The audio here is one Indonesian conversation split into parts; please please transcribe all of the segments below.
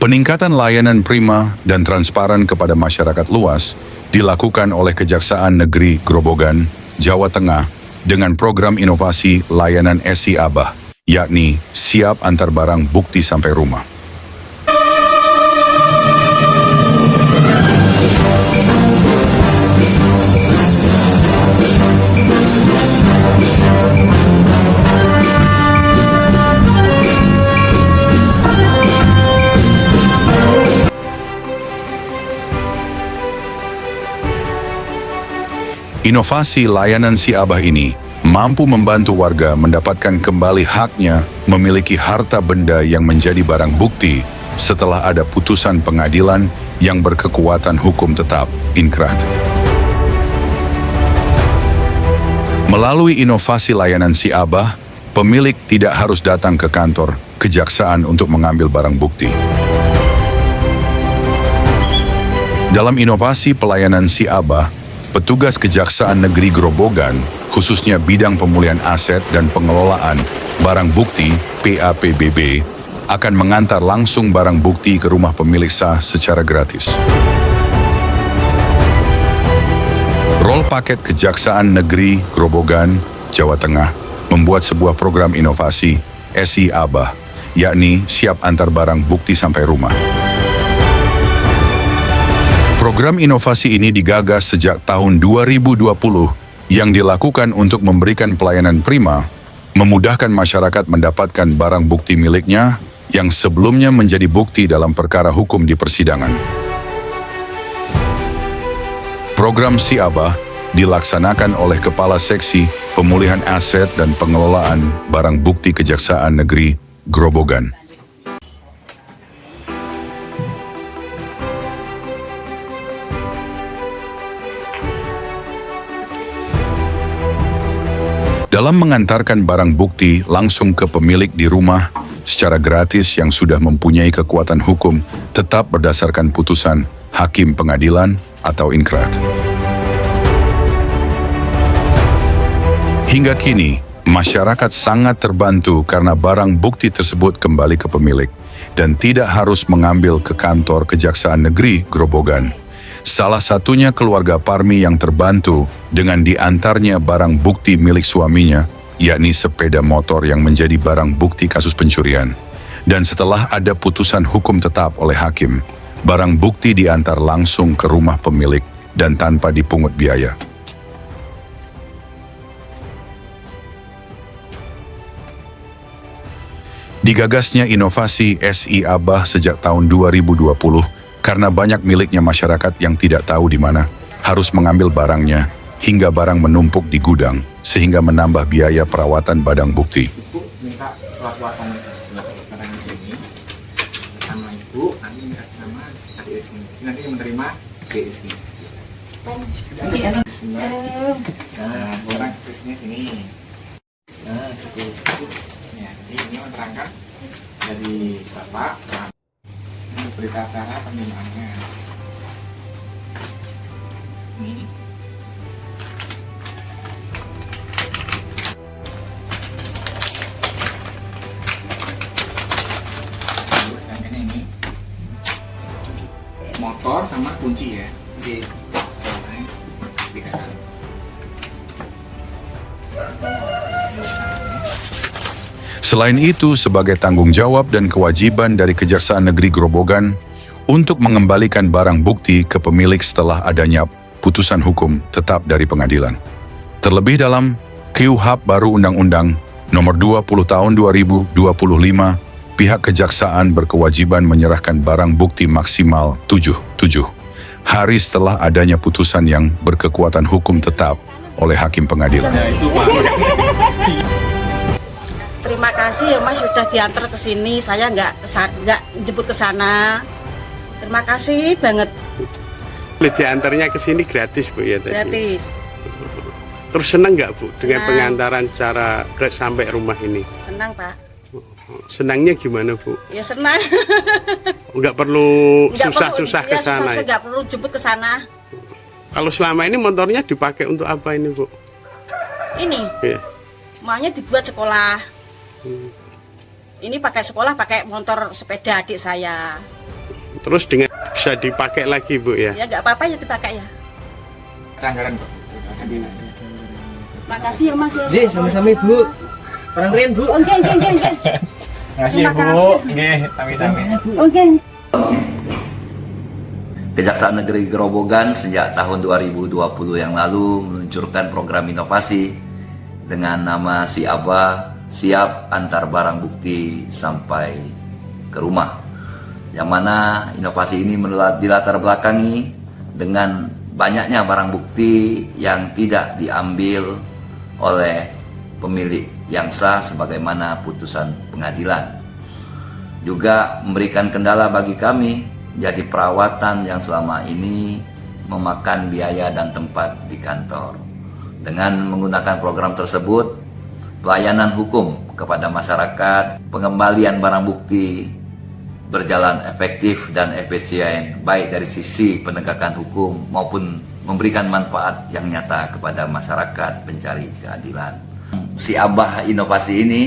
Peningkatan layanan prima dan transparan kepada masyarakat luas dilakukan oleh Kejaksaan Negeri Grobogan, Jawa Tengah dengan program inovasi layanan SI Abah, yakni Siap Antar Barang Bukti Sampai Rumah. Inovasi layanan Si Abah ini mampu membantu warga mendapatkan kembali haknya memiliki harta benda yang menjadi barang bukti setelah ada putusan pengadilan yang berkekuatan hukum tetap, inkrah. Melalui inovasi layanan Si Abah, pemilik tidak harus datang ke kantor kejaksaan untuk mengambil barang bukti. Dalam inovasi pelayanan Si Abah, petugas Kejaksaan Negeri Grobogan, khususnya bidang pemulihan aset dan pengelolaan barang bukti PAPBB, akan mengantar langsung barang bukti ke rumah pemilik sah secara gratis. Rol paket Kejaksaan Negeri Grobogan, Jawa Tengah, membuat sebuah program inovasi SI Abah, yakni Siap Antar Barang Bukti Sampai Rumah. Program inovasi ini digagas sejak tahun 2020 yang dilakukan untuk memberikan pelayanan prima, memudahkan masyarakat mendapatkan barang bukti miliknya yang sebelumnya menjadi bukti dalam perkara hukum di persidangan. Program Si Abah dilaksanakan oleh Kepala Seksi Pemulihan Aset dan Pengelolaan Barang Bukti Kejaksaan Negeri Grobogan. Dalam mengantarkan barang bukti langsung ke pemilik di rumah secara gratis yang sudah mempunyai kekuatan hukum tetap berdasarkan putusan hakim pengadilan atau inkrah. Hingga kini, masyarakat sangat terbantu karena barang bukti tersebut kembali ke pemilik dan tidak harus mengambil ke kantor Kejaksaan Negeri Grobogan. Salah satunya keluarga Parmi yang terbantu dengan diantarnya barang bukti milik suaminya, yakni sepeda motor yang menjadi barang bukti kasus pencurian. Dan setelah ada putusan hukum tetap oleh hakim, barang bukti diantar langsung ke rumah pemilik dan tanpa dipungut biaya. Digagasnya inovasi SI Abah sejak tahun 2020 karena banyak miliknya masyarakat yang tidak tahu di mana harus mengambil barangnya hingga barang menumpuk di gudang sehingga menambah biaya perawatan barang bukti. Ibu minta surat-suratnya barang ini sama ibu, nanti minta nama adik sini. Nanti yang menerima adik sini. Nah, orang kesini sini. Nah, gitu. Ya, jadi ini menerangkan dari bapak. Berita acara penerimaannya ini. Terus ini motor sama kunci ya di Selain itu, sebagai tanggung jawab dan kewajiban dari Kejaksaan Negeri Grobogan untuk mengembalikan barang bukti ke pemilik setelah adanya putusan hukum tetap dari pengadilan. Terlebih dalam KUHP baru Undang-Undang Nomor 20 Tahun 2025, pihak Kejaksaan berkewajiban menyerahkan barang bukti maksimal 7 hari setelah adanya putusan yang berkekuatan hukum tetap oleh hakim pengadilan. Terima kasih ya Mas sudah diantar ke sini. Saya nggak jemput ke sana. Terima kasih banget. Diantarnya ke sini gratis Bu ya tadi. Gratis. Terus senang nggak Bu dengan Senang. pengantaran cara sampai rumah ini? Senang Pak. Senangnya gimana Bu? Ya senang. Nggak perlu susah-susah ke sana. Nggak perlu jemput ke sana. Kalau selama ini motornya dipakai untuk apa ini Bu? Ini. Ya. Maunya dibuat sekolah. Ini pakai sekolah pakai motor sepeda adik saya. Terus dengan bisa dipakai lagi Bu ya? Ya nggak apa-apa ya dipakai ya. Anggaran kok. Tadi Makasih ya Mas. Ji, sama-sama Ibu. Perang keren Bu. Oke. makasih ya Bu. Nggih, tami-tami. Oke. Kejaksaan Negeri Grobogan sejak tahun 2020 yang lalu meluncurkan program inovasi dengan nama Si Abah, siap antar barang bukti sampai ke rumah. Yang mana inovasi ini dilatar belakangi dengan banyaknya barang bukti yang tidak diambil oleh pemilik yang sah sebagaimana putusan pengadilan. Juga memberikan kendala bagi kami, jadi perawatan yang selama ini memakan biaya dan tempat di kantor. Dengan menggunakan program tersebut, pelayanan hukum kepada masyarakat, pengembalian barang bukti berjalan efektif dan efisien, baik dari sisi penegakan hukum maupun memberikan manfaat yang nyata kepada masyarakat pencari keadilan. Si Abah inovasi ini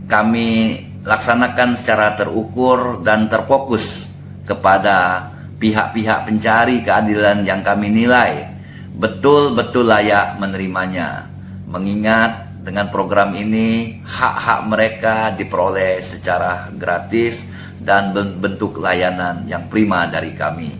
kami laksanakan secara terukur dan terfokus kepada pihak-pihak pencari keadilan yang kami nilai betul-betul layak menerimanya. Mengingat dengan program ini hak-hak mereka diperoleh secara gratis dan bentuk layanan yang prima dari kami,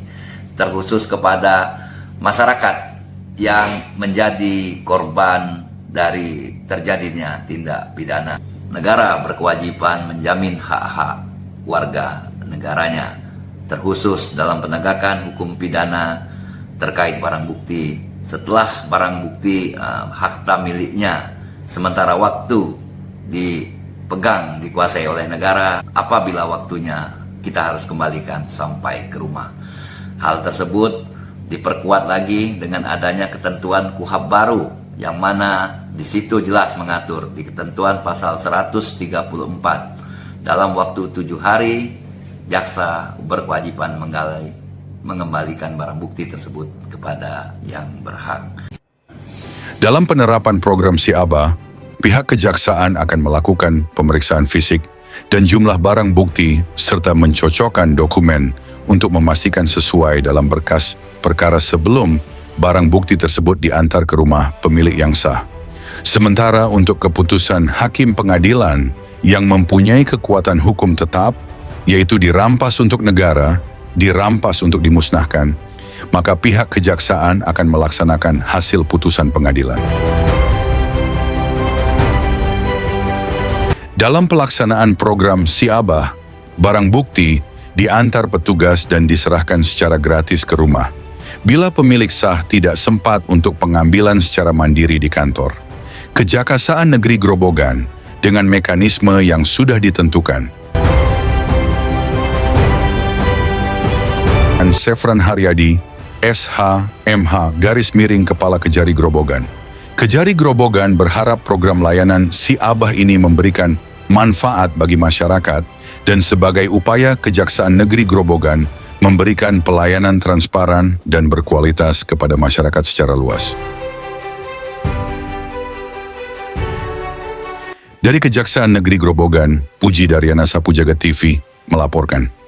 terkhusus kepada masyarakat yang menjadi korban dari terjadinya tindak pidana. Negara berkewajiban menjamin hak-hak warga negaranya, terkhusus dalam penegakan hukum pidana terkait barang bukti. Setelah barang bukti harta miliknya sementara waktu dipegang, dikuasai oleh negara, apabila waktunya kita harus kembalikan sampai ke rumah. Hal tersebut diperkuat lagi dengan adanya ketentuan KUHP baru, yang mana di situ jelas mengatur di ketentuan pasal 134 dalam waktu 7 hari jaksa berkewajiban mengembalikan barang bukti tersebut kepada yang berhak. Dalam penerapan program Si Abah, pihak kejaksaan akan melakukan pemeriksaan fisik dan jumlah barang bukti serta mencocokkan dokumen untuk memastikan sesuai dalam berkas perkara sebelum barang bukti tersebut diantar ke rumah pemilik yang sah. Sementara untuk keputusan hakim pengadilan yang mempunyai kekuatan hukum tetap, yaitu dirampas untuk negara, dirampas untuk dimusnahkan, maka pihak kejaksaan akan melaksanakan hasil putusan pengadilan. Dalam pelaksanaan program Si Abah, barang bukti diantar petugas dan diserahkan secara gratis ke rumah, bila pemilik sah tidak sempat untuk pengambilan secara mandiri di kantor. Kejaksaan Negeri Grobogan dengan mekanisme yang sudah ditentukan. Sefran Haryadi, SH, MH, _Kepala Kejari Grobogan. Kejari Grobogan berharap program layanan Si Abah ini memberikan manfaat bagi masyarakat dan sebagai upaya Kejaksaan Negeri Grobogan memberikan pelayanan transparan dan berkualitas kepada masyarakat secara luas. Dari Kejaksaan Negeri Grobogan, Puji Daryana Sapujagat TV melaporkan.